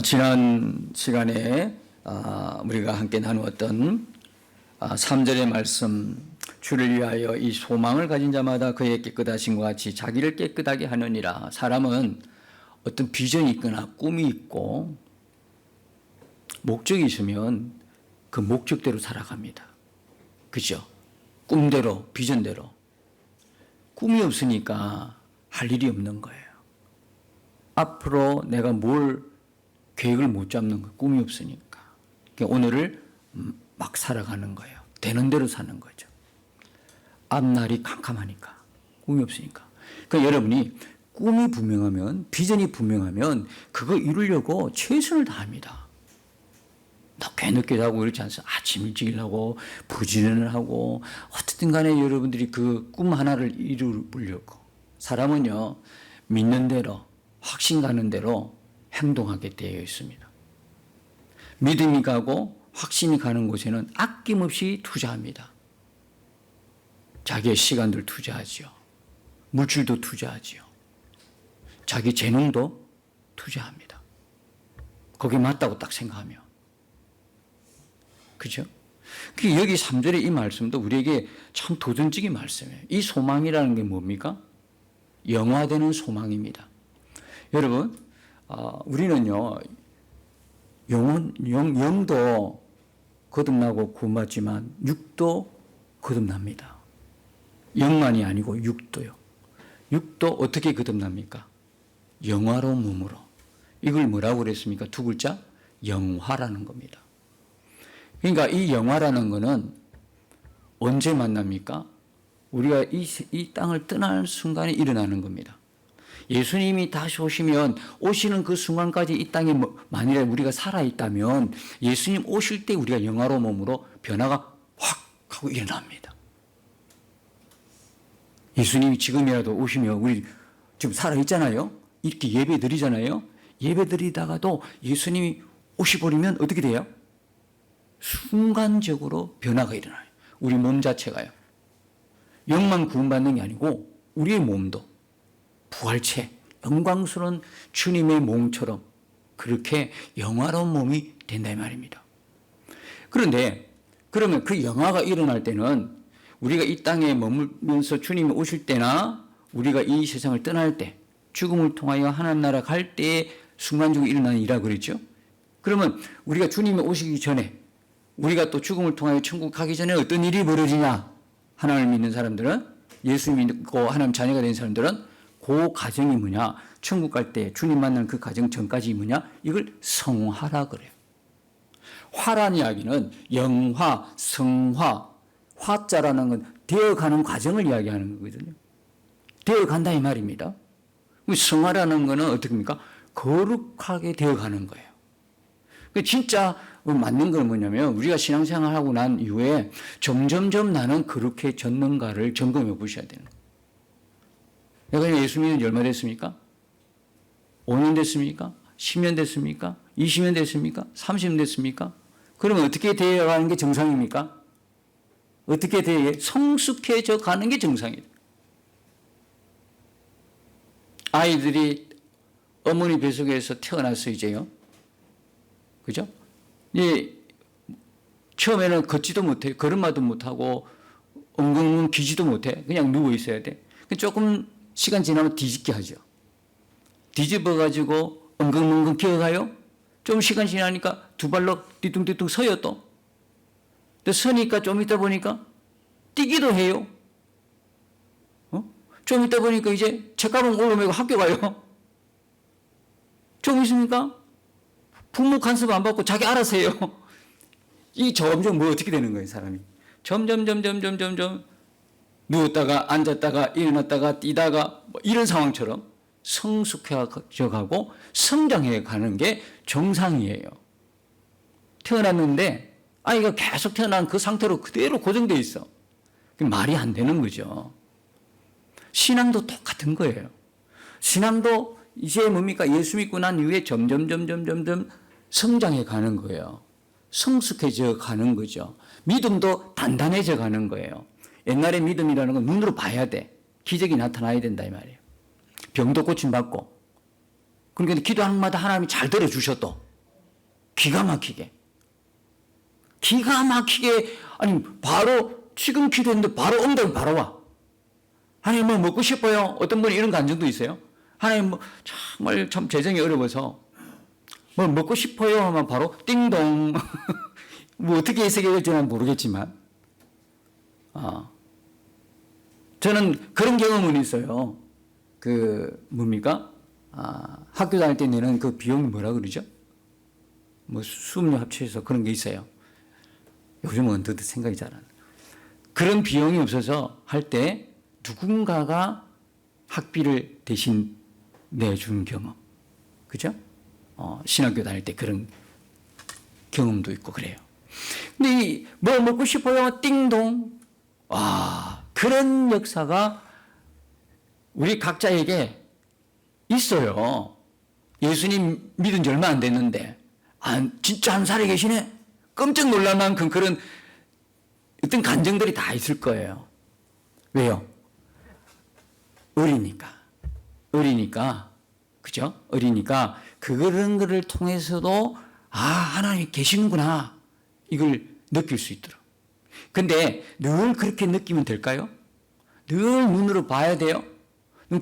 지난 시간에 우리가 함께 나누었던 3절의 말씀, 주를 위하여 이 소망을 가진 자마다 그의 깨끗하심과 같이 자기를 깨끗하게 하느니라. 사람은 어떤 비전이 있거나 꿈이 있고 목적이 있으면 그 목적대로 살아갑니다. 그죠? 꿈대로, 비전대로. 꿈이 없으니까 할 일이 없는 거예요. 앞으로 내가 뭘 계획을 못 잡는 거예요. 꿈이 없으니까. 그러니까 오늘을 막 살아가는 거예요. 되는 대로 사는 거죠. 앞날이 캄캄하니까. 꿈이 없으니까. 그러니까 여러분이 꿈이 분명하면, 비전이 분명하면 그거 이루려고 최선을 다합니다. 늦게 늦게 자고 그렇지 않습니까? 아침 일찍 일하고 부지런을 하고 어쨌든 간에 여러분들이 그 꿈 하나를 이루려고. 사람은요, 믿는 대로, 확신 가는 대로 행동하게 되어 있습니다. 믿음이 가고 확신이 가는 곳에는 아낌없이 투자합니다. 자기의 시간들 투자하지요. 물질도 투자하지요. 자기 재능도 투자합니다. 거기에 맞다고 딱 생각하면. 그죠? 여기 3절의 이 말씀도 우리에게 참 도전적인 말씀이에요. 이 소망이라는 게 뭡니까? 영화되는 소망입니다. 여러분, 우리는요, 영도 거듭나고 구원받지만 육도 거듭납니다. 영만이 아니고 육도요. 육도 어떻게 거듭납니까? 영화로운 몸으로. 이걸 뭐라고 그랬습니까? 두 글자? 영화라는 겁니다. 그러니까 이 영화라는 거는 언제 만납니까? 우리가 이 땅을 떠나는 순간에 일어나는 겁니다. 예수님이 다시 오시면 오시는 그 순간까지 이 땅에 만일에 우리가 살아있다면 예수님 오실 때 우리가 영화로운 몸으로 변화가 확 하고 일어납니다. 예수님이 지금이라도 오시면 우리 지금 살아있잖아요. 이렇게 예배 드리잖아요. 예배 드리다가도 예수님이 오시버리면 어떻게 돼요? 순간적으로 변화가 일어나요. 우리 몸 자체가요. 영만 구원받는 게 아니고 우리의 몸도 부활체, 영광스러운 주님의 몸처럼 그렇게 영화로운 몸이 된다 이 말입니다. 그런데 그러면 그 영화가 일어날 때는 우리가 이 땅에 머물면서 주님이 오실 때나 우리가 이 세상을 떠날 때 죽음을 통하여 하나님 나라 갈 때에 순간적으로 일어나는 일이라고 그랬죠. 그러면 우리가 주님이 오시기 전에 우리가 또 죽음을 통하여 천국 가기 전에 어떤 일이 벌어지냐? 하나님을 믿는 사람들은, 예수 믿고 하나님 자녀가 된 사람들은 그 과정이 뭐냐? 천국 갈 때 주님 만나는 그 과정 전까지 뭐냐? 이걸 성화라 그래요. 화란 이야기는 영화, 성화, 화자라는 건 되어가는 과정을 이야기하는 거거든요. 되어간다 이 말입니다. 성화라는 거는 어떻게 합니까? 거룩하게 되어가는 거예요. 진짜 맞는 건 뭐냐면 우리가 신앙생활하고 난 이후에 점점점 나는 그렇게 졌는가를 점검해 보셔야 되는 거예요. 내가 예수 믿은 지 얼마 됐습니까? 5년 됐습니까? 10년 됐습니까? 20년 됐습니까? 30년 됐습니까? 그러면 어떻게 되어가는 게 정상입니까? 어떻게 성숙해져 가는 게 정상이에요. 아이들이 어머니 뱃속에서 태어나서 이제요. 그죠? 처음에는 걷지도 못해, 걸음마도 못하고, 엉엉엉 기지도 못해. 그냥 누워 있어야 돼. 조금 시간 지나면 뒤집게 하죠. 뒤집어가지고 엉엉엉 기어가요? 좀 시간 지나니까 두 발로 뒤뚱뒤뚱 서요 또. 근데 서니까 좀 있다 보니까 뛰기도 해요. 좀 있다 보니까 이제 책가방 올라매고 학교 가요. 좀 있으니까 부모 간섭 안 받고 자기 알아서 해요. 이 점점 어떻게 되는 거예요, 사람이? 점점 누웠다가 앉았다가 일어났다가 뛰다가 이런 상황처럼 성숙해져 가고 성장해 가는 게 정상이에요. 태어났는데 아이가 계속 태어난 그 상태로 그대로 고정되어 있어. 말이 안 되는 거죠. 신앙도 똑같은 거예요. 신앙도 이제 뭡니까? 예수 믿고 난 이후에 점점 성장해 가는 거예요. 성숙해져 가는 거죠. 믿음도 단단해져 가는 거예요. 옛날에 믿음이라는 건 눈으로 봐야 돼. 기적이 나타나야 된다 이 말이에요. 병도 고침받고 그러니까 기도하는 마다 하나님이 잘 들어주셔 또. 기가 막히게. 아니 바로 지금 기도했는데 바로 응답이 바로 와. 하나님 뭐 먹고 싶어요? 어떤 분이 이런 감정도 있어요. 하나님 뭐 정말 참 재정이 어려워서 뭐 먹고 싶어요 하면 바로 띵동. 뭐 어떻게 해석해야 될지는 모르겠지만 저는 그런 경험은 있어요. 그 뭡니까? 학교 다닐 때 내는 그 비용이 뭐라 그러죠? 뭐 수업료 합쳐서 그런 게 있어요. 요즘은 언뜻 생각이 잘 안 나요. 그런 비용이 없어서 할 때 누군가가 학비를 대신 내준 경험. 그죠? 신학교 다닐 때 그런 경험도 있고 그래요. 근데 뭐 먹고 싶어요? 띵동. 그런 역사가 우리 각자에게 있어요. 예수님 믿은 지 얼마 안 됐는데, 진짜 한 살에 계시네? 깜짝 놀랄 만큼 그런 어떤 감정들이 다 있을 거예요. 왜요? 어리니까. 그죠? 어리니까 그런 거를 통해서도 하나님이 계시는구나. 이걸 느낄 수 있도록. 근데 늘 그렇게 느끼면 될까요? 늘 눈으로 봐야 돼요?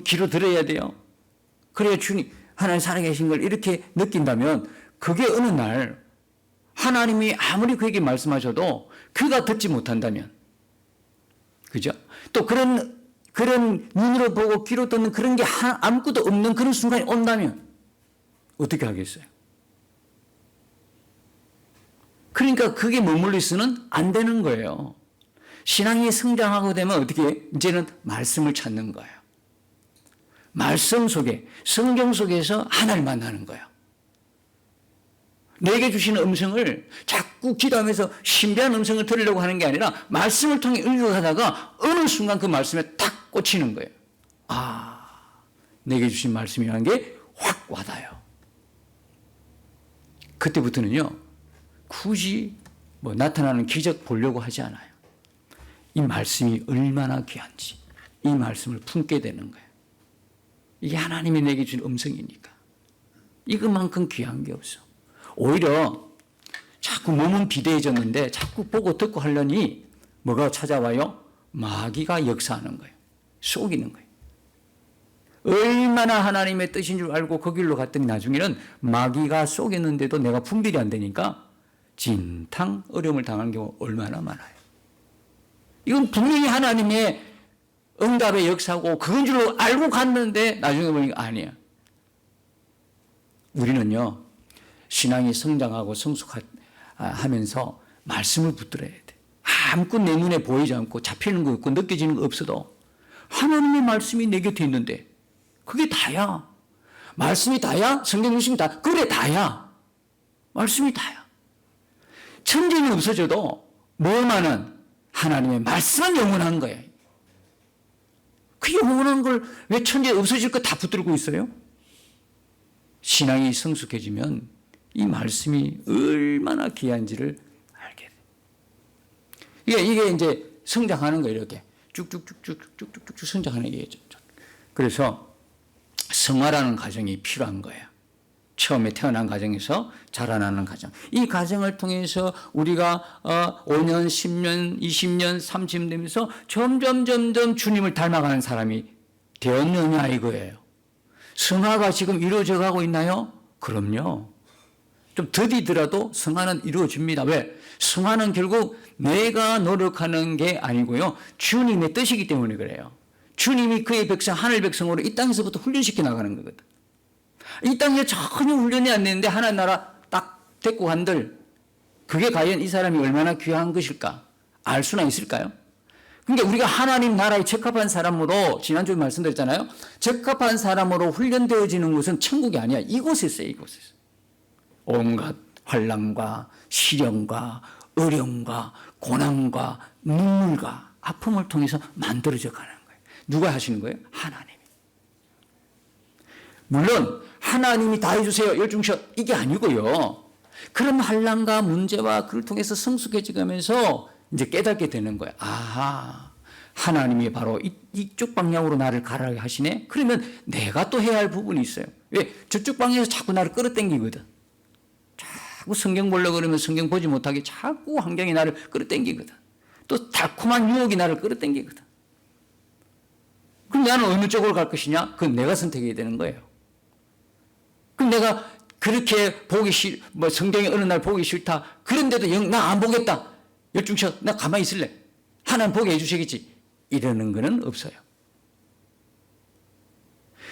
귀로 들어야 돼요? 그래야 주님, 하나님 살아계신 걸 이렇게 느낀다면 그게 어느 날 하나님이 아무리 그에게 말씀하셔도 그가 듣지 못한다면, 그죠? 또 그런 눈으로 보고 귀로 듣는 그런 게 아무것도 없는 그런 순간이 온다면 어떻게 하겠어요? 그러니까 그게 머물러 있으면 안 되는 거예요. 신앙이 성장하고 되면 어떻게 이제는 말씀을 찾는 거예요. 말씀 속에, 성경 속에서 하나님을 만나는 거예요. 내게 주시는 음성을 자꾸 기도하면서 신비한 음성을 들으려고 하는 게 아니라 말씀을 통해 읽어가다가 어느 순간 그 말씀에 딱 꽂히는 거예요. 내게 주신 말씀이라는 게 확 와닿아요. 그때부터는요, 굳이 뭐 나타나는 기적 보려고 하지 않아요. 이 말씀이 얼마나 귀한지 이 말씀을 품게 되는 거예요. 이게 하나님이 내게 준 음성이니까. 이것만큼 귀한 게 없어. 오히려 자꾸 몸은 비대해졌는데 자꾸 보고 듣고 하려니 뭐가 찾아와요? 마귀가 역사하는 거예요. 속이는 거예요. 얼마나 하나님의 뜻인 줄 알고 그 길로 갔더니 나중에는 마귀가 속였는데도 내가 분별이 안 되니까 진탕 어려움을 당하는 경우가 얼마나 많아요. 이건 분명히 하나님의 응답의 역사고 그건 줄 알고 갔는데 나중에 보니까 아니야. 우리는요, 신앙이 성장하고 성숙하면서 말씀을 붙들어야 돼. 아무것도 내 눈에 보이지 않고 잡히는 거 없고 느껴지는 거 없어도 하나님의 말씀이 내 곁에 있는데 그게 다야. 말씀이 다야? 성경 말씀이 다? 그래, 다야. 말씀이 다야. 천지는 없어져도 뭐만은 하나님의 말씀은 영원한 거예요. 그 영원한 걸 왜 천지에 없어질 거 다 붙들고 있어요? 신앙이 성숙해지면 이 말씀이 얼마나 귀한지를 알게 돼. 이게 이제 성장하는 거예요. 이렇게 쭉쭉쭉쭉쭉쭉쭉 성장하는 게. 그래서 성화라는 과정이 필요한 거예요. 처음에 태어난 가정에서 자라나는 가정. 이 가정을 통해서 우리가 5년, 10년, 20년, 30년 되면서 점점 주님을 닮아가는 사람이 되었느냐 이거예요. 성화가 지금 이루어져 가고 있나요? 그럼요. 좀 더디더라도 성화는 이루어집니다. 왜? 성화는 결국 내가 노력하는 게 아니고요. 주님의 뜻이기 때문에 그래요. 주님이 그의 백성, 하늘 백성으로 이 땅에서부터 훈련시켜 나가는 거거든. 이 땅에 전혀 훈련이 안 되는데 하나님 나라 딱 데리고 간들 그게 과연 이 사람이 얼마나 귀한 것일까? 알 수나 있을까요? 그러니까 우리가 하나님 나라에 적합한 사람으로 지난주에 말씀드렸잖아요. 적합한 사람으로 훈련되어지는 곳은 천국이 아니야. 이곳에서요. 이곳에서. 온갖 환난과 시련과 어려움과 고난과 눈물과 아픔을 통해서 만들어져 가는 거예요. 누가 하시는 거예요? 하나님이. 물론 하나님이 다 해주세요. 열중셔. 이게 아니고요. 그런 환난과 문제와 그를 통해서 성숙해지면서 이제 깨닫게 되는 거예요. 아하, 하나님이 바로 이쪽 방향으로 나를 가라게 하시네? 그러면 내가 또 해야 할 부분이 있어요. 왜? 저쪽 방향에서 자꾸 나를 끌어당기거든. 자꾸 성경 보려고 그러면 성경 보지 못하게 자꾸 환경이 나를 끌어당기거든. 또 달콤한 유혹이 나를 끌어당기거든. 그럼 나는 어느 쪽으로 갈 것이냐? 그건 내가 선택해야 되는 거예요. 그럼 내가 그렇게 성경에 어느 날 보기 싫다. 그런데도 나 안 보겠다. 열중쳐. 나 가만히 있을래. 하나님 보게 해주시겠지. 이러는 거는 없어요.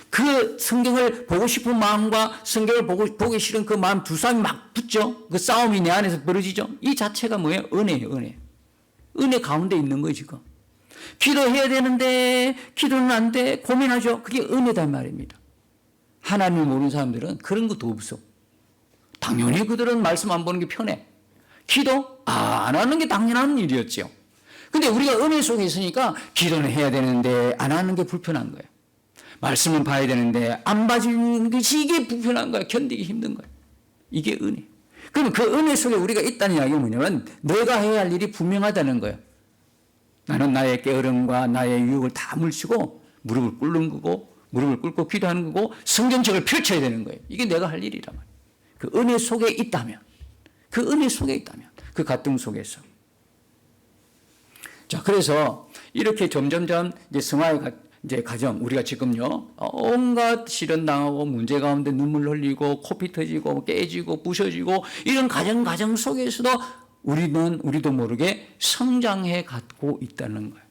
그 성경을 보고 싶은 마음과 성경을 보기 싫은 그 마음 두 싸움이 막 붙죠. 그 싸움이 내 안에서 벌어지죠. 이 자체가 뭐예요? 은혜예요, 은혜. 은혜 가운데 있는 거예요, 지금. 기도해야 되는데 기도는 안 돼. 고민하죠. 그게 은혜단 말입니다. 하나님을 모르는 사람들은 그런 것도 없어. 당연히 그들은 말씀 안 보는 게 편해. 기도? 안 하는 게 당연한 일이었죠. 근데 우리가 은혜 속에 있으니까 기도는 해야 되는데 안 하는 게 불편한 거예요. 말씀은 봐야 되는데 안 봐주는 것이 이게 불편한 거예요. 견디기 힘든 거예요. 이게 은혜. 그러면 그 은혜 속에 우리가 있다는 이야기가 뭐냐면 내가 해야 할 일이 분명하다는 거예요. 나는 나의 게으름과 나의 유혹을 다 물리치고 무릎을 꿇는 무릎을 꿇고 기도하는 거고 성경책을 펼쳐야 되는 거예요. 이게 내가 할 일이란 말이에요. 그 은혜 속에 있다면, 그 은혜 속에 있다면, 그 갈등 속에서. 자, 그래서 이렇게 점점점 이제 성화의 가정, 우리가 지금요, 온갖 시련 당하고 문제 가운데 눈물 흘리고 코피 터지고 깨지고 부셔지고 이런 가정 속에서도 우리도 모르게 성장해 갖고 있다는 거예요.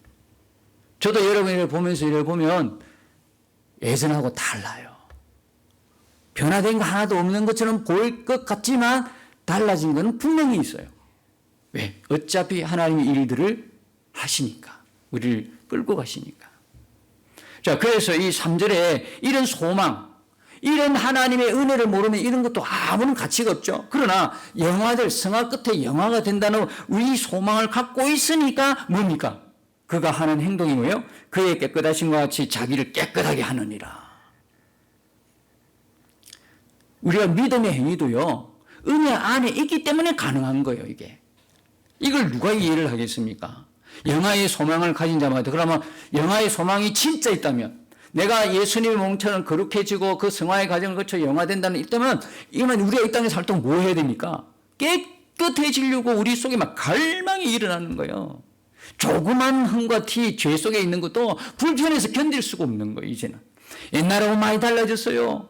저도 여러분을 보면서 이를 보면 예전하고 달라요. 변화된 거 하나도 없는 것처럼 보일 것 같지만 달라진 것은 분명히 있어요. 왜? 어차피 하나님이 일들을 하시니까. 우리를 끌고 가시니까. 자, 그래서 이 3절에 이런 소망, 이런 하나님의 은혜를 모르면 이런 것도 아무런 가치가 없죠. 그러나 영화들, 성화 끝에 영화가 된다는 우리 소망을 갖고 있으니까 뭡니까? 그가 하는 행동이 뭐예요? 그의 깨끗하심과 같이 자기를 깨끗하게 하느니라. 우리가 믿음의 행위도요, 은혜 안에 있기 때문에 가능한 거예요, 이게. 이걸 누가 이해를 하겠습니까? 영화의 소망을 가진 자마다, 그러면 영화의 소망이 진짜 있다면, 내가 예수님의 몸처럼 거룩해지고 그 성화의 과정을 거쳐 영화된다는 있다면, 이러면 우리가 이 땅에서 할 때 뭐 해야 됩니까? 깨끗해지려고 우리 속에 막 갈망이 일어나는 거예요. 조그만 흥과 티, 죄 속에 있는 것도 불편해서 견딜 수가 없는 거예요, 이제는. 옛날하고 많이 달라졌어요.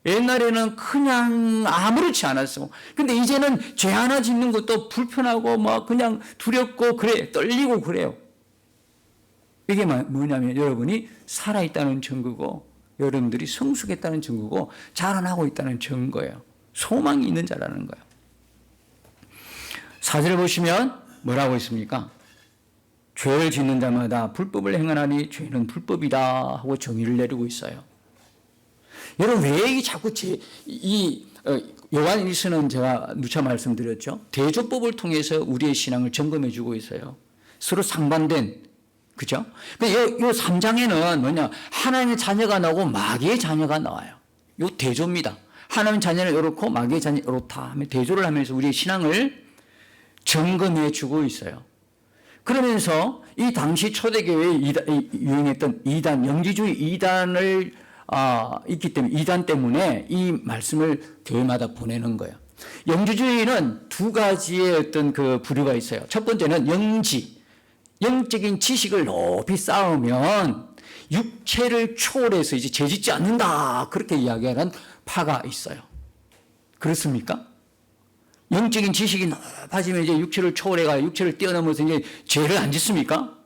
옛날에는 그냥 아무렇지 않았어. 근데 이제는 죄 하나 짓는 것도 불편하고 막 그냥 두렵고 그래, 떨리고 그래요. 이게 뭐냐면 여러분이 살아있다는 증거고 여러분들이 성숙했다는 증거고 자라나고 있다는 증거예요. 소망이 있는 자라는 거예요. 4절을 보시면 뭐라고 있습니까? 죄를 짓는 자마다 불법을 행하나니 죄는 불법이다 하고 정의를 내리고 있어요. 여러분 왜 이 자꾸 요한일서는 제가 누차 말씀드렸죠. 대조법을 통해서 우리의 신앙을 점검해 주고 있어요. 서로 상반된, 그죠? 요 3장에는 뭐냐, 하나님의 자녀가 나오고 마귀의 자녀가 나와요. 요 대조입니다. 하나님의 자녀는 이렇고 마귀의 자녀는 이렇다 하면 대조를 하면서 우리의 신앙을 점검해 주고 있어요. 그러면서 이 당시 초대교회에 유행했던 이단, 영지주의 이단을 있기 때문에, 이단 때문에 이 말씀을 교회마다 보내는 거예요. 영지주의는 두 가지의 어떤 그 부류가 있어요. 첫 번째는 영적인 지식을 높이 쌓으면 육체를 초월해서 이제 죄짓지 않는다. 그렇게 이야기하는 파가 있어요. 그렇습니까? 영적인 지식이 높아지면 이제 육체를 초월해가 육체를 뛰어넘어서 이제 죄를 안 짓습니까?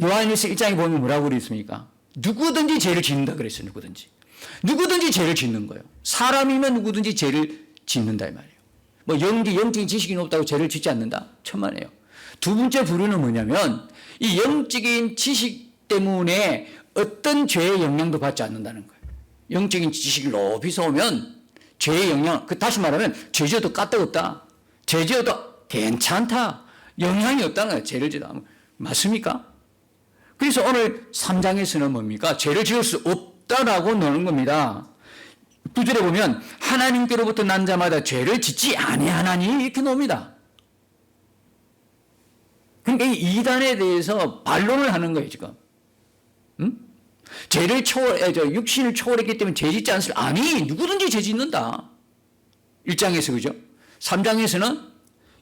요한일서 1장에 보면 뭐라고 그랬습니까? 누구든지 죄를 짓는다 그랬어요. 누구든지 죄를 짓는 거예요. 사람이면 누구든지 죄를 짓는다 이 말이에요. 뭐 영적인 지식이 높다고 죄를 짓지 않는다? 천만에요. 두 번째 부류는 뭐냐면 이 영적인 지식 때문에 어떤 죄의 영향도 받지 않는다는 거예요. 영적인 지식을 높이 쌓으면 죄의 영향, 다시 말하면 죄 지어도 까딱없다. 죄 지어도 괜찮다. 영향이 없다는 거예요. 죄를 지어도. 맞습니까? 그래서 오늘 3장에서는 뭡니까? 죄를 지을 수 없다라고 노는 겁니다. 9절에 보면 하나님께로부터 난 자마다 죄를 짓지 아니하나니 이렇게 놉니다. 그러니까 이 이단에 대해서 반론을 하는 거예요, 지금. 응? 육신을 초월했기 때문에 죄 짓지 않을 아니, 누구든지 죄 짓는다. 1장에서, 그죠? 3장에서는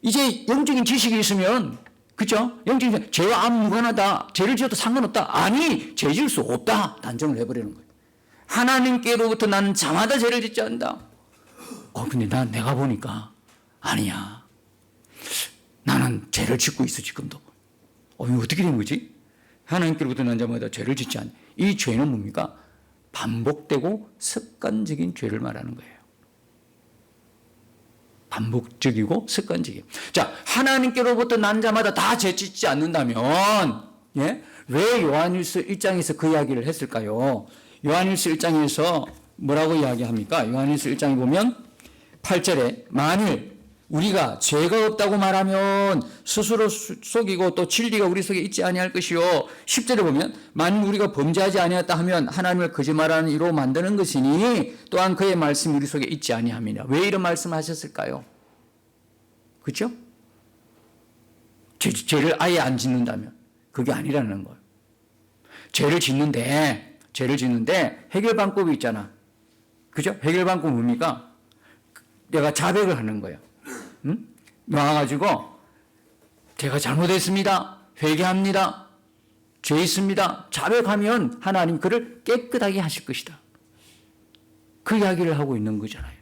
이제 영적인 지식이 있으면, 그죠? 영적인 죄와 아무 무관하다. 죄를 지어도 상관없다. 아니, 죄 지을 수 없다. 단정을 해버리는 거예요. 하나님께로부터 나는 자마다 죄를 짓지 않는다. 근데 내가 보니까 아니야. 나는 죄를 짓고 있어, 지금도. 이거 어떻게 된 거지? 하나님께로부터 난 자마다 죄를 짓지 않는다. 이 죄는 뭡니까? 반복되고 습관적인 죄를 말하는 거예요. 반복적이고 습관적이에요. 자, 하나님께로부터 난 자마다 다 죄 짓지 않는다면, 예? 왜 요한일서 1장에서 그 이야기를 했을까요? 요한일서 1장에서 뭐라고 이야기합니까? 요한일서 1장에 보면 8절에 만일 우리가 죄가 없다고 말하면 스스로 속이고 또 진리가 우리 속에 있지 아니할 것이요. 10절에 보면 만일 우리가 범죄하지 아니했다 하면 하나님을 거짓말하는 이로 만드는 것이니 또한 그의 말씀이 우리 속에 있지 아니함이냐. 왜 이런 말씀을 하셨을까요? 그렇죠? 죄를 아예 안 짓는다면 그게 아니라는 거예요. 죄를 짓는데 해결 방법이 있잖아. 그죠? 해결 방법은 뭡니까? 내가 자백을 하는 거예요. 응? 나와가지고 제가 잘못했습니다. 회개합니다. 죄 있습니다. 자백하면 하나님 그를 깨끗하게 하실 것이다. 그 이야기를 하고 있는 거잖아요.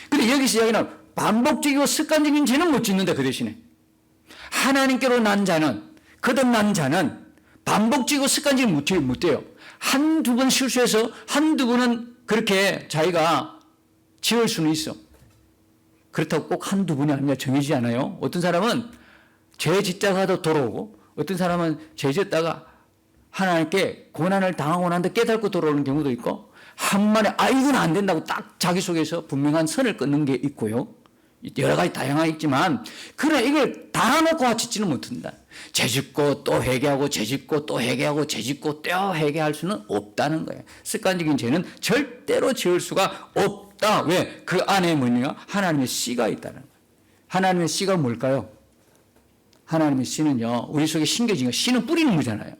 근데 여기서 이야기는 반복적이고 습관적인 죄는 못 짓는다. 그 대신에 하나님께로 난 자는 거듭난 자는 반복적이고 습관적인 못 돼요. 한두 번 실수해서 한두 번은 그렇게 자기가 지을 수는 있어. 그렇다고 꼭 한두 번이 아니라 정해지지 않아요. 어떤 사람은 죄 짓다가도 돌아오고 어떤 사람은 죄 짓다가 하나님께 고난을 당하고 난 뒤 깨닫고 돌아오는 경우도 있고 한번에 이건 안 된다고 딱 자기 속에서 분명한 선을 끊는 게 있고요. 여러 가지 다양하게 있지만 그러나 이걸 다 놓고 짓지는 못한다. 죄 짓고 또 회개하고 죄 짓고 또 회개하고 죄 짓고 또 회개할 수는 없다는 거예요. 습관적인 죄는 절대로 지을 수가 없다. 왜? 그 안에 뭐냐? 하나님의 씨가 있다는 거예요. 하나님의 씨가 뭘까요? 하나님의 씨는요, 우리 속에 심겨진 거, 씨는 뿌리는 거잖아요.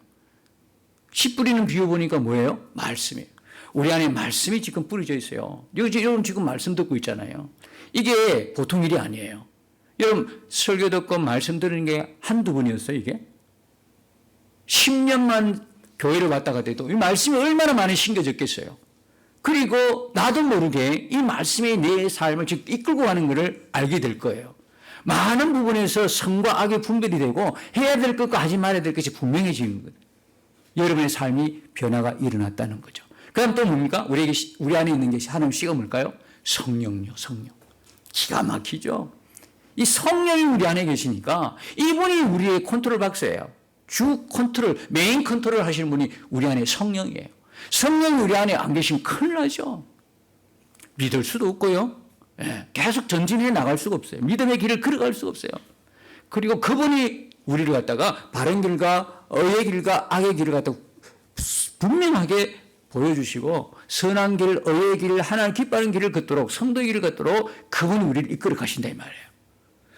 씨 뿌리는 비유 보니까 뭐예요? 말씀이에요. 우리 안에 말씀이 지금 뿌려져 있어요. 여러분 지금 말씀 듣고 있잖아요. 이게 보통 일이 아니에요. 여러분 설교 듣고 말씀 들은 게 한두 번이었어요, 이게? 10년만 교회를 왔다 갔다 해도 이 말씀이 얼마나 많이 심겨졌겠어요. 그리고 나도 모르게 이 말씀이 내 삶을 즉 이끌고 가는 것을 알게 될 거예요. 많은 부분에서 선과 악의 분별이 되고 해야 될 것과 하지 말아야 될 것이 분명해지는 거예요. 여러분의 삶이 변화가 일어났다는 거죠. 그 다음 또 뭡니까? 우리 안에 있는 게 하나님 씨가 뭘까요? 성령요, 성령. 기가 막히죠? 이 성령이 우리 안에 계시니까 이분이 우리의 컨트롤 박사예요. 주 컨트롤, 메인 컨트롤 하시는 분이 우리 안에 성령이에요. 성령이 우리 안에 안 계시면 큰일 나죠. 믿을 수도 없고요. 계속 전진해 나갈 수가 없어요. 믿음의 길을 걸어갈 수가 없어요. 그리고 그분이 우리를 갖다가 바른 길과 의의 길과 악의 길을 갖다가 분명하게 보여주시고 선한 길, 의의 길, 하나님 기뻐하는 길을 걷도록 성도의 길을 걷도록 그분이 우리를 이끌어 가신다 이 말이에요.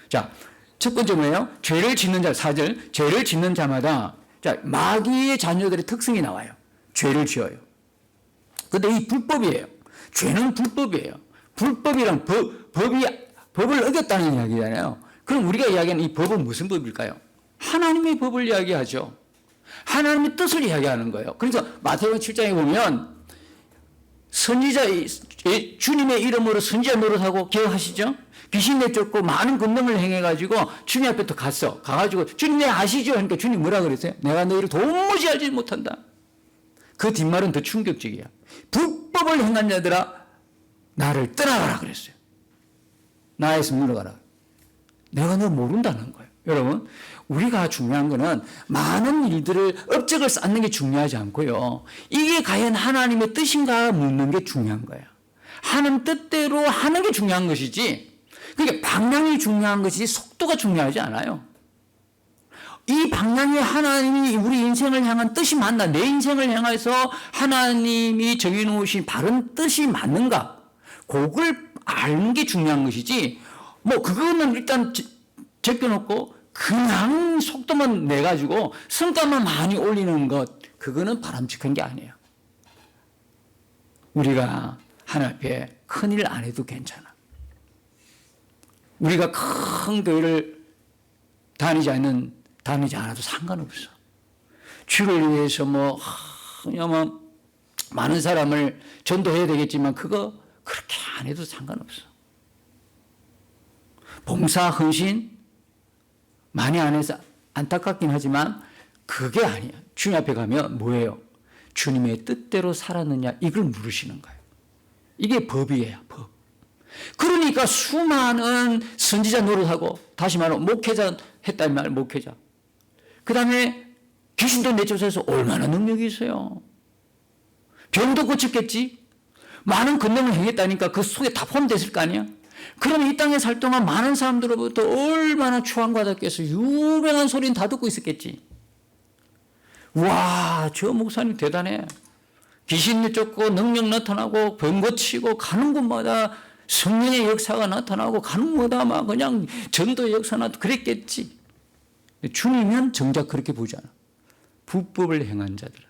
자, 첫 번째 뭐예요? 죄를 짓는 자, 4절. 죄를 짓는 자마다 자, 마귀의 자녀들의 특성이 나와요. 죄를 지어요. 근데 이 불법이에요. 죄는 불법이에요. 불법이란 법을 어겼다는 이야기잖아요. 그럼 우리가 이야기하는 이 법은 무슨 법일까요? 하나님의 법을 이야기하죠. 하나님의 뜻을 이야기하는 거예요. 그래서 마태복음 7장에 보면 선지자, 주님의 이름으로 선지자 노릇하고 기억하시죠? 귀신 내쫓고 많은 권능을 행해가지고 주님 앞에 또 갔어. 가가지고 주님 내 아시죠? 하니까 주님 뭐라 그랬어요? 내가 너희를 도무지 알지 못한다. 그 뒷말은 더 충격적이야. 불법을 행한 자들아 나를 떠나가라 그랬어요. 나에서 물러가라. 내가 너 모른다는 거예요. 여러분, 우리가 중요한 거는 많은 일들을 업적을 쌓는 게 중요하지 않고요. 이게 과연 하나님의 뜻인가 묻는 게 중요한 거예요. 하나님 뜻대로 하는 게 중요한 것이지, 그러니까 방향이 중요한 것이지 속도가 중요하지 않아요. 이 방향이 하나님이 우리 인생을 향한 뜻이 맞나? 내 인생을 향해서 하나님이 정해놓으신 바른 뜻이 맞는가? 그걸 아는 게 중요한 것이지, 그거는 일단 제껴놓고 그냥 속도만 내가지고 성과만 많이 올리는 것, 그거는 바람직한 게 아니에요. 우리가 하나님 앞에 큰일 안 해도 괜찮아. 우리가 큰 교회를 다니지 않아도 상관없어. 주를 위해서 그냥 많은 사람을 전도해야 되겠지만 그거 그렇게 안 해도 상관없어. 봉사, 헌신 많이 안 해서 안타깝긴 하지만 그게 아니야. 주님 앞에 가면 뭐예요? 주님의 뜻대로 살았느냐 이걸 물으시는 거예요. 이게 법이에요. 법. 그러니까 수많은 선지자 노릇하고, 다시 말하면 목회자 했단 말, 목회자. 그 다음에 귀신도 내쫓아서 얼마나 능력이 있어요. 병도 고쳤겠지. 많은 권능을 행했다니까 그 속에 다 포함됐을 거 아니야. 그러면 이 땅에 살 동안 많은 사람들로부터 얼마나 추앙받았겠어. 유명한 소리는 다 듣고 있었겠지. 와, 저 목사님 대단해. 귀신 내쫓고 능력 나타나고 병 고치고 가는 곳마다 성령의 역사가 나타나고 가는 곳마다 막 그냥 전도의 역사나 그랬겠지. 주님은 정작 그렇게 보지 않아. 불법을 행한 자들은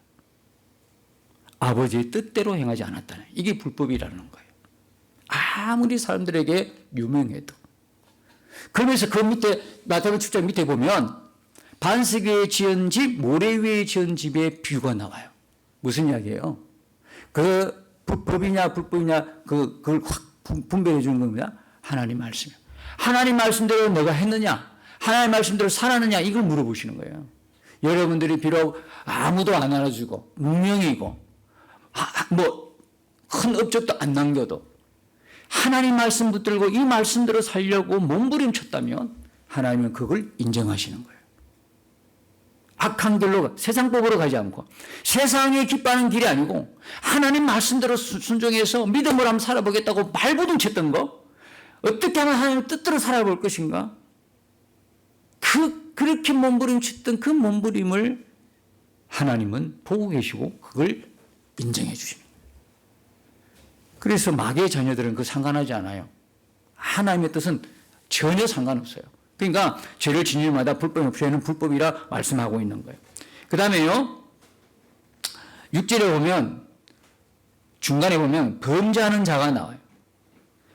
아버지의 뜻대로 행하지 않았다는, 이게 불법이라는 거예요. 아무리 사람들에게 유명해도. 그러면서 그 밑에 마태복음 7장 밑에 보면 반석 위에 지은 집, 모래 위에 지은 집의 비유가 나와요. 무슨 이야기예요? 그 법이냐 불법이냐 그걸 확 분별해 주는 겁니다. 하나님 말씀이요. 하나님 말씀대로 내가 했느냐, 하나님 말씀대로 살았느냐, 이걸 물어보시는 거예요. 여러분들이 비록 아무도 안 알아주고 무명이고 큰 업적도 안 남겨도 하나님 말씀 붙들고 이 말씀대로 살려고 몸부림쳤다면 하나님은 그걸 인정하시는 거예요. 악한 길로 세상 법으로 가지 않고 세상에 기뻐하는 길이 아니고 하나님 말씀대로 순종해서 믿음으로 한번 살아보겠다고 발부둥쳤던 거, 어떻게 하면 하나님 뜻대로 살아볼 것인가, 그렇게 몸부림쳤던 그 몸부림을 하나님은 보고 계시고 그걸 인정해 주십니다. 그래서 마귀의 자녀들은 그 상관하지 않아요. 하나님의 뜻은 전혀 상관없어요. 그러니까 죄를 지은 일마다 불법이 없이는 불법이라 말씀하고 있는 거예요. 그 다음에요, 6절에 보면, 중간에 보면 범죄하는 자가 나와요.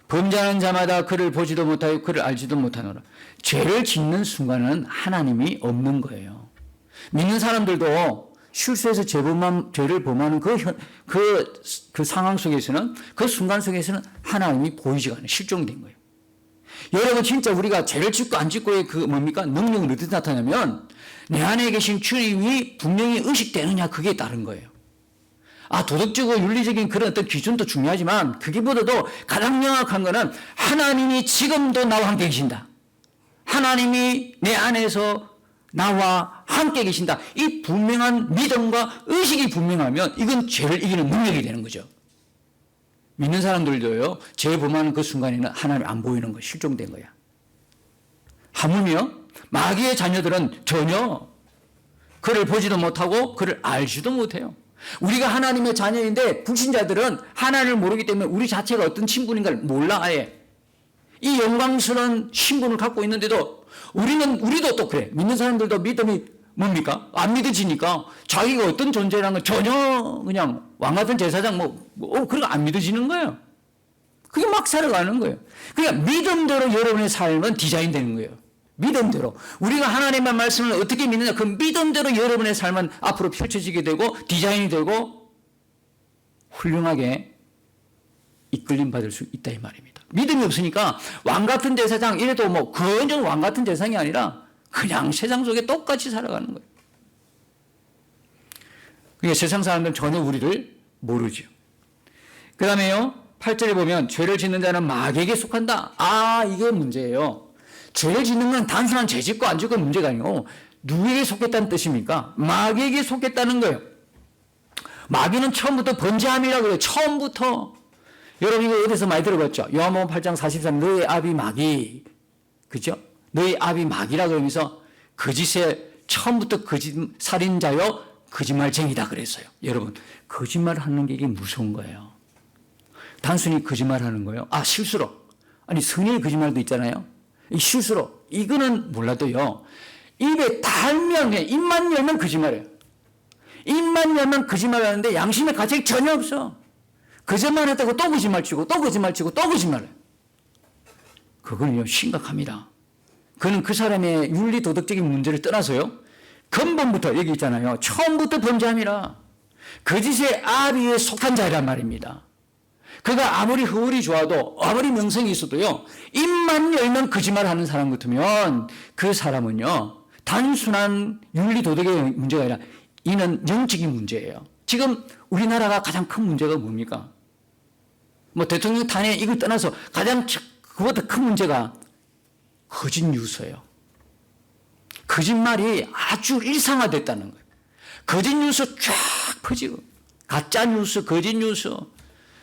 범죄하는 자마다 그를 보지도 못하고 그를 알지도 못하노라. 죄를 짓는 순간은 하나님이 없는 거예요. 믿는 사람들도 실수해서 죄를 범하는 그 상황 속에서는, 그 순간 속에서는 하나님이 보이지가 않아요. 실종된 거예요. 여러분, 진짜 우리가 죄를 짓고 안 짓고의 능력은 어디서 나타나면 내 안에 계신 주님이 분명히 의식되느냐, 그게 다른 거예요. 도덕적이고 윤리적인 그런 어떤 기준도 중요하지만 그기보다도 가장 명확한 거는 하나님이 지금도 나와 함께 계신다. 하나님이 내 안에서 나와 함께 계신다. 이 분명한 믿음과 의식이 분명하면 이건 죄를 이기는 능력이 되는 거죠. 믿는 사람들도요, 죄 범하는 그 순간에는 하나님 안 보이는 거, 실종된 거야. 하물며 마귀의 자녀들은 전혀 그를 보지도 못하고 그를 알지도 못해요. 우리가 하나님의 자녀인데 불신자들은 하나님을 모르기 때문에 우리 자체가 어떤 신분인가를 몰라. 아예 이 영광스러운 신분을 갖고 있는데도 우리도 또 그래. 믿는 사람들도 믿음이 뭡니까? 안 믿어지니까 자기가 어떤 존재라는 걸 전혀 그냥 왕 같은 제사장 그런 거 안 믿어지는 거예요. 그게 막 살아가는 거예요. 그러니까 믿음대로 여러분의 삶은 디자인되는 거예요. 믿음대로. 우리가 하나님의 말씀을 어떻게 믿느냐, 그 믿음대로 여러분의 삶은 앞으로 펼쳐지게 되고 디자인이 되고 훌륭하게 이끌림 받을 수 있다, 이 말입니다. 믿음이 없으니까 왕 같은 제사장 이래도 그건 왕 같은 제사장이 아니라 그냥 세상 속에 똑같이 살아가는 거예요. 그러니까 세상 사람들은 전혀 우리를 모르죠. 그 다음에요, 8절에 보면 죄를 짓는 자는 마귀에게 속한다. 이게 문제예요. 죄를 짓는 건 단순한 죄 짓고 안 짓고 문제가 아니고 누구에게 속했다는 뜻입니까? 마귀에게 속했다는 거예요. 마귀는 처음부터 번제함이라고 그래요. 처음부터. 여러분 이거 어디서 많이 들어봤죠? 요한복음 8장 43, 너의 아비 마귀. 그죠? 너희 아비 마귀라 그러면서 처음부터 살인자요 거짓말쟁이다 그랬어요. 여러분, 거짓말하는 게 이게 무서운 거예요. 단순히 거짓말하는 거예요. 실수로. 성령의 거짓말도 있잖아요. 이 실수로. 이거는 몰라도요. 입에 달면, 입만 열면 거짓말이에요. 입만 열면 거짓말하는데 양심의 가책이 전혀 없어. 거짓말 했다고 또 거짓말 치고 또 거짓말 치고 또 거짓말해요. 그걸요, 심각합니다. 그는 그 사람의 윤리 도덕적인 문제를 떠나서요, 근본부터 여기 있잖아요. 처음부터 범죄함이라. 거짓의 아비에 속한 자란 말입니다. 그가 아무리 허울이 좋아도 아무리 명성이 있어도요, 입만 열면 거짓말하는 사람 같으면 그 사람은요, 단순한 윤리 도덕의 문제가 아니라 이는 영적인 문제예요. 지금 우리나라가 가장 큰 문제가 뭡니까? 뭐 대통령 탄핵 이걸 떠나서 가장 그보다 큰 문제가 거짓 뉴스예요. 거짓말이 아주 일상화됐다는 거예요. 거짓 뉴스 쫙 퍼지고, 가짜 뉴스, 거짓 뉴스,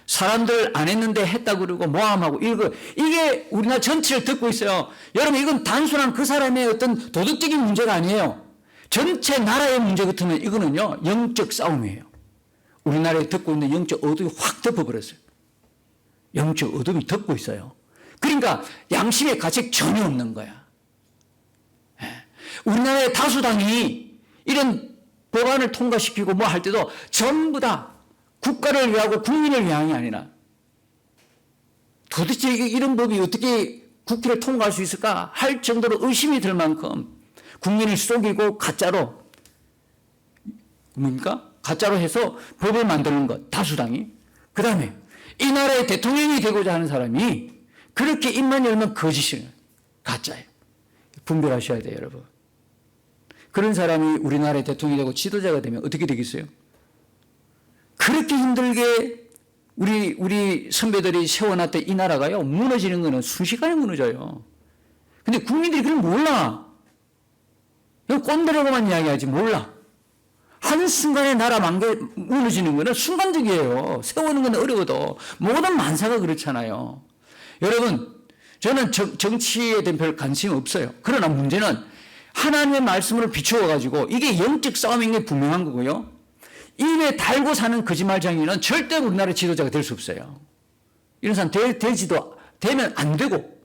사람들 안 했는데 했다 그러고 모함하고 이게 우리나라 전체를 듣고 있어요. 여러분, 이건 단순한 그 사람의 어떤 도덕적인 문제가 아니에요. 전체 나라의 문제 같으면 이거는요, 영적 싸움이에요. 우리나라에 덮고 있는 영적 어둠이 확 덮어버렸어요. 영적 어둠이 덮고 있어요. 그러니까 양심의 가책 전혀 없는 거야. 우리나라의 다수당이 이런 법안을 통과시키고 뭐 할 때도 전부 다 국가를 위하고 국민을 위함이 아니라 도대체 이런 법이 어떻게 국회를 통과할 수 있을까 할 정도로 의심이 들 만큼 국민을 속이고 가짜로 뭡니까? 가짜로 해서 법을 만드는 것, 다수당이. 그 다음에 이 나라의 대통령이 되고자 하는 사람이 그렇게 입만 열면 거짓이에요. 가짜예요. 분별하셔야 돼요, 여러분. 그런 사람이 우리나라의 대통령이 되고 지도자가 되면 어떻게 되겠어요? 그렇게 힘들게 우리 선배들이 세워놨던 이 나라가요, 무너지는 거는 순식간에 무너져요. 근데 국민들이 그걸 몰라. 꼰대라고만 이야기하지 몰라. 한순간에 나라 무너지는 거는 순간적이에요. 세우는 건 어려워도 모든 만사가 그렇잖아요. 여러분, 저는 정치에 대한 별 관심이 없어요. 그러나 문제는 하나님의 말씀으로 비추어가지고 이게 영적 싸움인 게 분명한 거고요. 입에 달고 사는 거짓말쟁이는 절대 우리나라 지도자가 될 수 없어요. 이런 사람 되면 안 되고.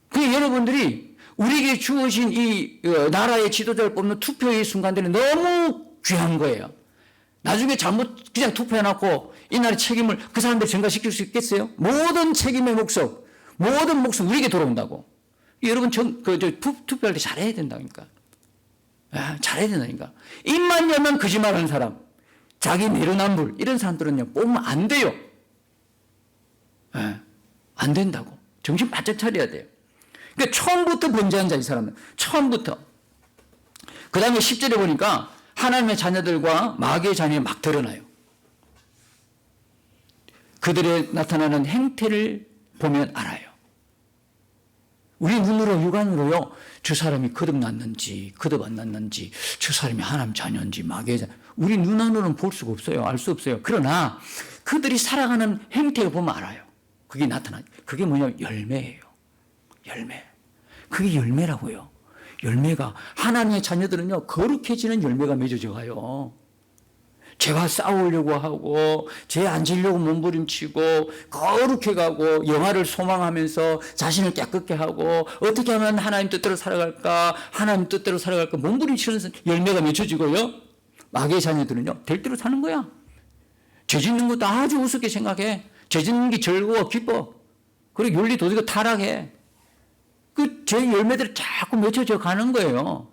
그게 여러분들이 우리에게 주어진 이 나라의 지도자를 뽑는 투표의 순간들이 너무 귀한 거예요. 나중에 잘못 그냥 투표해놓고 이 나라의 책임을 그 사람들 전가시킬 수 있겠어요? 모든 책임의 몫, 모든 몫은 우리에게 돌아온다고. 여러분 투표할 때 잘해야 된다니까. 잘해야 된다니까. 입만 열면 거짓말하는 사람, 자기 내로남불 이런 사람들은요, 뽑으면 안 돼요. 안 된다고. 정신 바짝 차려야 돼요. 그러니까 처음부터 범죄한 자, 이 사람은. 처음부터. 그 다음에 10절에 보니까 하나님의 자녀들과 마귀의 자녀이 막 드러나요. 그들의 나타나는 행태를 보면 알아요. 우리 눈으로, 육안으로요, 저 사람이 거듭났는지, 거듭 안 났는지, 저 사람이 하나님 자녀인지, 마귀의 자녀. 우리 눈안으로는 볼 수가 없어요. 알 수 없어요. 그러나 그들이 살아가는 행태를 보면 알아요. 그게 나타나요. 그게 뭐냐면 열매예요. 열매. 그게 열매라고요. 열매가. 하나님의 자녀들은요, 거룩해지는 열매가 맺어져 가요. 죄와 싸우려고 하고, 죄 안 지려고 몸부림치고, 거룩해 가고, 영화를 소망하면서 자신을 깨끗게 하고, 어떻게 하면 하나님 뜻대로 살아갈까, 하나님 뜻대로 살아갈까, 몸부림치는 열매가 맺혀지고요. 마귀의 자녀들은요, 될 대로 사는 거야. 죄 짓는 것도 아주 우습게 생각해. 죄 짓는 게 즐거워, 기뻐. 그리고 윤리 도덕이 타락해. 그 죄 열매들이 자꾸 맺혀져 가는 거예요.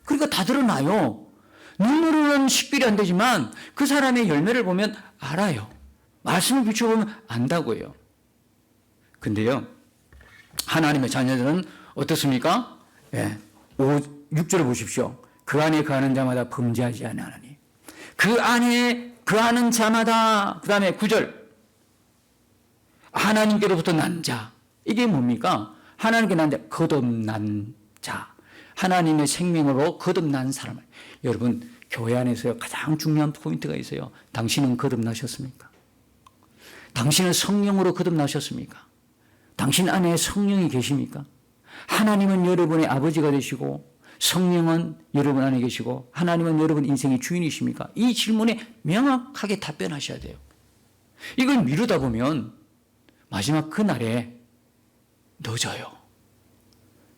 그러니까 다 드러나요. 눈으로는 식별이 안 되지만 그 사람의 열매를 보면 알아요. 말씀을 비춰보면 안다고요. 근데요, 하나님의 자녀들은 어떻습니까? 6절을 보십시오. 그 안에 거하는 자마다 범죄하지 아니하나니. 그 안에 거하는 자마다. 그 다음에 9절. 하나님께로부터 난 자. 이게 뭡니까? 하나님께 난 자, 거듭난 자. 하나님의 생명으로 거듭난 사람을. 여러분, 교회 안에서 가장 중요한 포인트가 있어요. 당신은 거듭나셨습니까? 당신은 성령으로 거듭나셨습니까? 당신 안에 성령이 계십니까? 하나님은 여러분의 아버지가 되시고 성령은 여러분 안에 계시고 하나님은 여러분 인생의 주인이십니까? 이 질문에 명확하게 답변하셔야 돼요. 이걸 미루다 보면 마지막 그날에 늦어요.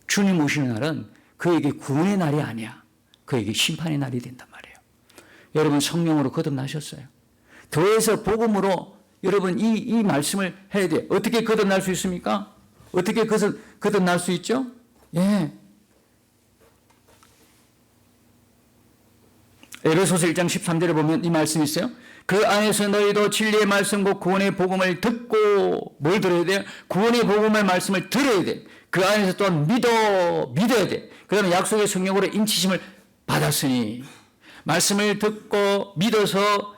주님 오시는 날은 그에게 구원의 날이 아니야. 그에게 심판의 날이 된단 말이에요. 여러분 성령으로 거듭나셨어요. 더해서 복음으로 여러분 이 말씀을 해야 돼요. 어떻게 거듭날 수 있습니까? 어떻게 거듭날 수 있죠? 예. 에베소서 1장 13절에 보면 이 말씀이 있어요. 그 안에서 너희도 진리의 말씀과 구원의 복음을 듣고 뭘 들어야 돼요? 구원의 복음의 말씀을 들어야 돼. 그 안에서 또한 믿어야 돼. 그 다음에 약속의 성령으로 인치심을 받았으니 말씀을 듣고 믿어서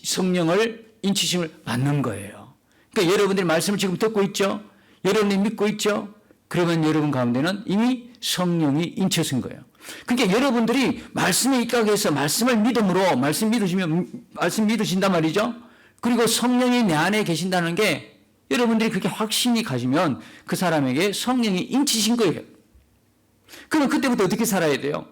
성령을 인치심을 받는 거예요. 그러니까 여러분들이 말씀을 지금 듣고 있죠? 여러분이 믿고 있죠? 그러면 여러분 가운데는 이미 성령이 인쳐진 거예요. 그러니까 여러분들이 말씀에 입각해서 말씀을 믿음으로 말씀 믿으신단 말이죠. 그리고 성령이 내 안에 계신다는 게 여러분들이 그렇게 확신이 가지면 그 사람에게 성령이 인치신 거예요. 그럼 그때부터 어떻게 살아야 돼요?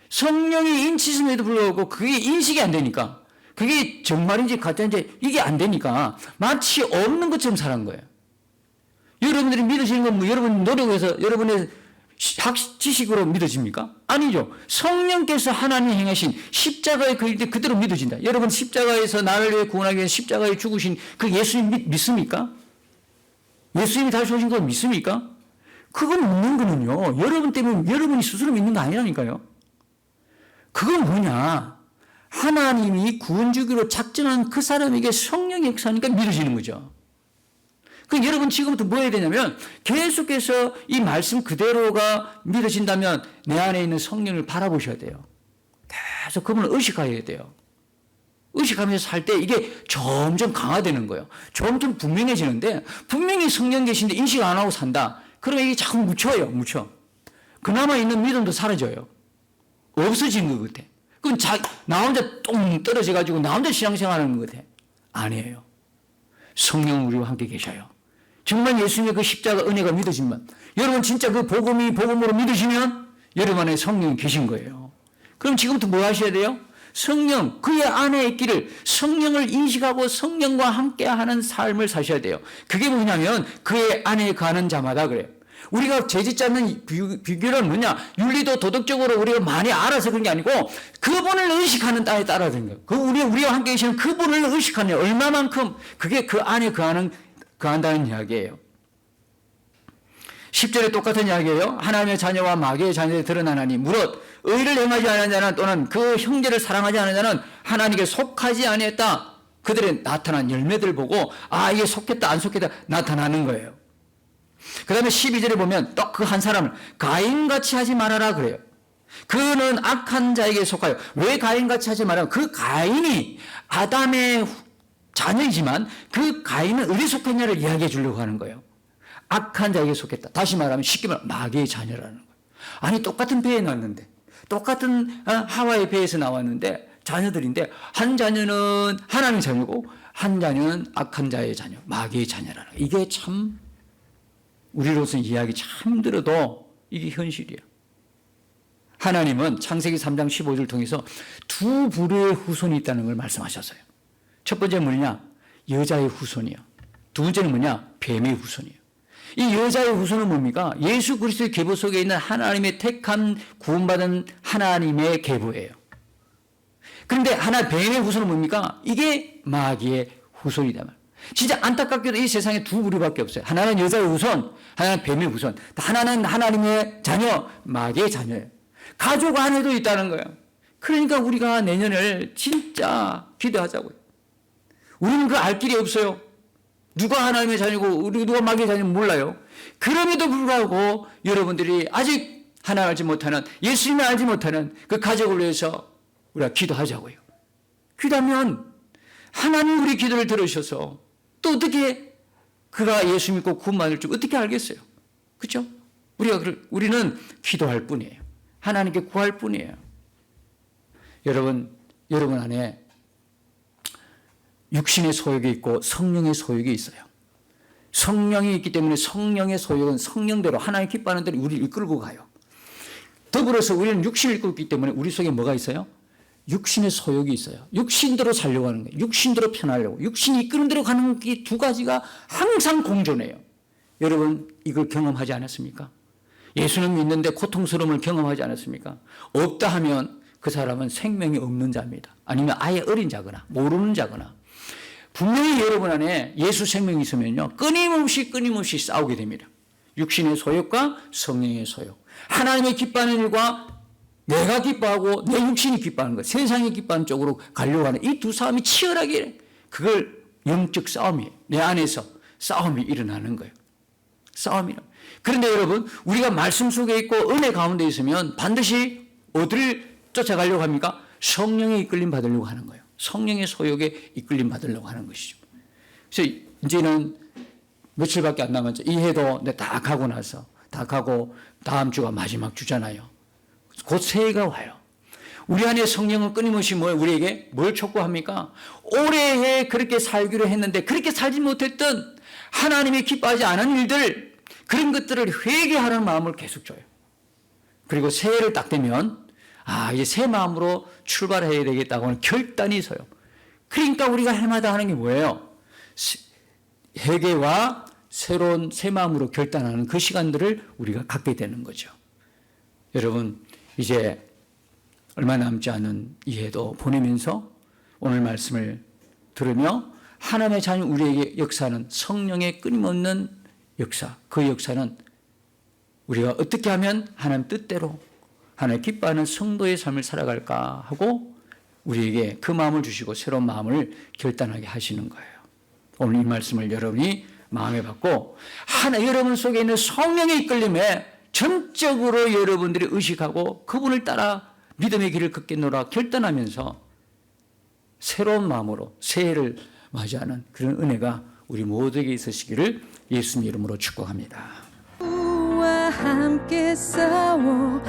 성령이 인치심에도 불구하고 그게 인식이 안 되니까, 그게 정말인지 가짜인지 이게 안 되니까 마치 없는 것처럼 사는 거예요. 여러분들이 믿으시는 건 뭐 여러분 노력해서 여러분의 지식으로 믿어집니까? 아니죠. 성령께서 하나님 행하신 십자가에 그릴 때 그대로 믿어진다. 여러분 십자가에서 나를 위해 구원하기 위해 십자가에 죽으신 그 예수님 믿습니까? 예수님이 다시 오신 거 믿습니까? 그건 믿는 거는요, 여러분 때문에 여러분이 스스로 믿는 거 아니라니까요. 그건 뭐냐? 하나님이 구원 주기로 작정한 그 사람에게 성령이 역사하니까 믿어지는 거죠. 그 여러분 지금부터 뭐 해야 되냐면 계속해서 이 말씀 그대로가 믿어진다면 내 안에 있는 성령을 바라보셔야 돼요. 계속 그분을 의식해야 돼요. 의식하면서 살 때 이게 점점 강화되는 거예요. 점점 분명해지는데, 분명히 성령 계신데 인식 안 하고 산다. 그러면 이게 자꾸 묻혀. 그나마 있는 믿음도 사라져요. 없어지는 것 같아. 그럼 나 혼자 똥 떨어져가지고 나 혼자 신앙생활하는 것 같아. 아니에요. 성령 우리와 함께 계셔요. 정말 예수님의 그 십자가 은혜가 믿어지면, 여러분 진짜 그 복음으로 믿으시면 여러분 안에 성령이 계신 거예요. 그럼 지금부터 뭐 하셔야 돼요? 성령, 그의 안에 있기를 성령을 인식하고 성령과 함께하는 삶을 사셔야 돼요. 그게 뭐냐면 그의 안에 가는 자마다 그래요. 우리가 죄짓지 않는 비결은 뭐냐? 윤리도 도덕적으로 우리가 많이 알아서 그런 게 아니고 그분을 의식하는 땅에 따라든 거예요. 우리와 함께 계시는 그분을 의식하는 얼마만큼 그게 그 안에 거한다는 이야기예요. 10절에 똑같은 이야기예요. 하나님의 자녀와 마귀의 자녀들이 드러나나니 무릇 의를 행하지 않은 자는 또는 그 형제를 사랑하지 않은 자는 하나님께 속하지 아니했다. 그들의 나타난 열매들 보고 이게 속했다 안 속했다 나타나는 거예요. 그 다음에 12절에 보면 또 그 한 사람을 가인같이 하지 말아라 그래요. 그는 악한 자에게 속하여. 왜 가인같이 하지 말아라? 그 가인이 아담의 자녀이지만 그 가인은 어디 속했냐를 이야기해 주려고 하는 거예요. 악한 자에게 속했다. 다시 말하면 쉽게 말하면 마귀의 자녀라는 거예요. 아니 똑같은 배에 났는데, 똑같은 하와의 배에서 나왔는데 자녀들인데 한 자녀는 하나님의 자녀고 한 자녀는 악한 자의 자녀, 마귀의 자녀라는 거예요. 이게 참 우리로서는 이해하기 참 힘들어도 이게 현실이에요. 하나님은 창세기 3장 15절을 통해서 두 부류의 후손이 있다는 걸 말씀하셨어요. 첫 번째는 뭐냐? 여자의 후손이요. 두 번째는 뭐냐? 뱀의 후손이요. 이 여자의 후손은 뭡니까? 예수 그리스도의 계보 속에 있는 하나님의 택한 구원받은 하나님의 계보예요. 그런데 뱀의 후손은 뭡니까? 이게 마귀의 후손이다. 진짜 안타깝게도 이 세상에 두 부류밖에 없어요. 하나는 여자의 후손, 하나는 뱀의 후손. 하나는 하나님의 자녀, 마귀의 자녀예요. 가족 안에도 있다는 거예요. 그러니까 우리가 내년을 진짜 기대하자고요. 우리는 그 알 길이 없어요. 누가 하나님의 자녀고 누가 마귀의 자녀는 몰라요. 그럼에도 불구하고 여러분들이 아직 하나님 알지 못하는, 예수님을 알지 못하는 그 가족을 위해서 우리가 기도하자고요. 기도하면 하나님 우리 기도를 들으셔서 또 어떻게 그가 예수 믿고 구원받을 줄 어떻게 알겠어요? 그렇죠? 우리는 기도할 뿐이에요. 하나님께 구할 뿐이에요. 여러분 안에 육신의 소욕이 있고 성령의 소욕이 있어요. 성령이 있기 때문에 성령의 소욕은 성령대로 하나님 기뻐하는 대로 우리를 이끌고 가요. 더불어서 우리는 육신을 이끌고 있기 때문에 우리 속에 뭐가 있어요? 육신의 소욕이 있어요. 육신대로 살려고 하는 거예요. 육신대로 편하려고. 육신이 이끄는 대로 가는 게 두 가지가 항상 공존해요. 여러분 이걸 경험하지 않았습니까? 예수는 믿는데 고통스러움을 경험하지 않았습니까? 없다 하면 그 사람은 생명이 없는 자입니다. 아니면 아예 어린 자거나 모르는 자거나. 분명히 여러분 안에 예수 생명이 있으면요, 끊임없이 싸우게 됩니다. 육신의 소욕과 성령의 소욕. 하나님의 기뻐하는 일과 내가 기뻐하고 내 육신이 기뻐하는 것, 세상이 기뻐하는 쪽으로 가려고 하는 이 두 싸움이 치열하게, 그걸 영적 싸움이에요. 내 안에서 싸움이 일어나는 거예요. 싸움이라. 그런데 여러분, 우리가 말씀 속에 있고 은혜 가운데 있으면 반드시 어디를 쫓아가려고 합니까? 성령의 이끌림 받으려고 하는 거예요. 성령의 소욕에 이끌림 받으려고 하는 것이죠. 그래서 이제는 며칠밖에 안 남았죠. 이 해도 다 가고 나서, 다 가고 다음 주가 마지막 주잖아요. 곧 새해가 와요. 우리 안에 성령은 끊임없이 우리에게 뭘 촉구합니까? 올해에 그렇게 살기로 했는데 그렇게 살지 못했던 하나님이 기뻐하지 않은 일들, 그런 것들을 회개하는 마음을 계속 줘요. 그리고 새해를 딱 되면 이제 새 마음으로 출발해야 되겠다고 하는 결단이 서요. 그러니까 우리가 해마다 하는 게 뭐예요? 회개와 새로운 새 마음으로 결단하는 그 시간들을 우리가 갖게 되는 거죠. 여러분, 이제 얼마 남지 않은 이 해도 보내면서 오늘 말씀을 들으며 하나님의 자녀 우리에게 역사하는 성령의 끊임없는 역사, 그 역사는 우리가 어떻게 하면 하나님 뜻대로 하나님 기뻐하는 성도의 삶을 살아갈까 하고 우리에게 그 마음을 주시고 새로운 마음을 결단하게 하시는 거예요. 오늘 이 말씀을 여러분이 마음에 받고 여러분 속에 있는 성령의 이끌림에 전적으로 여러분들이 의식하고 그분을 따라 믿음의 길을 걷겠노라 결단하면서 새로운 마음으로 새해를 맞이하는 그런 은혜가 우리 모두에게 있으시기를 예수님 이름으로 축복합니다. 함께 싸워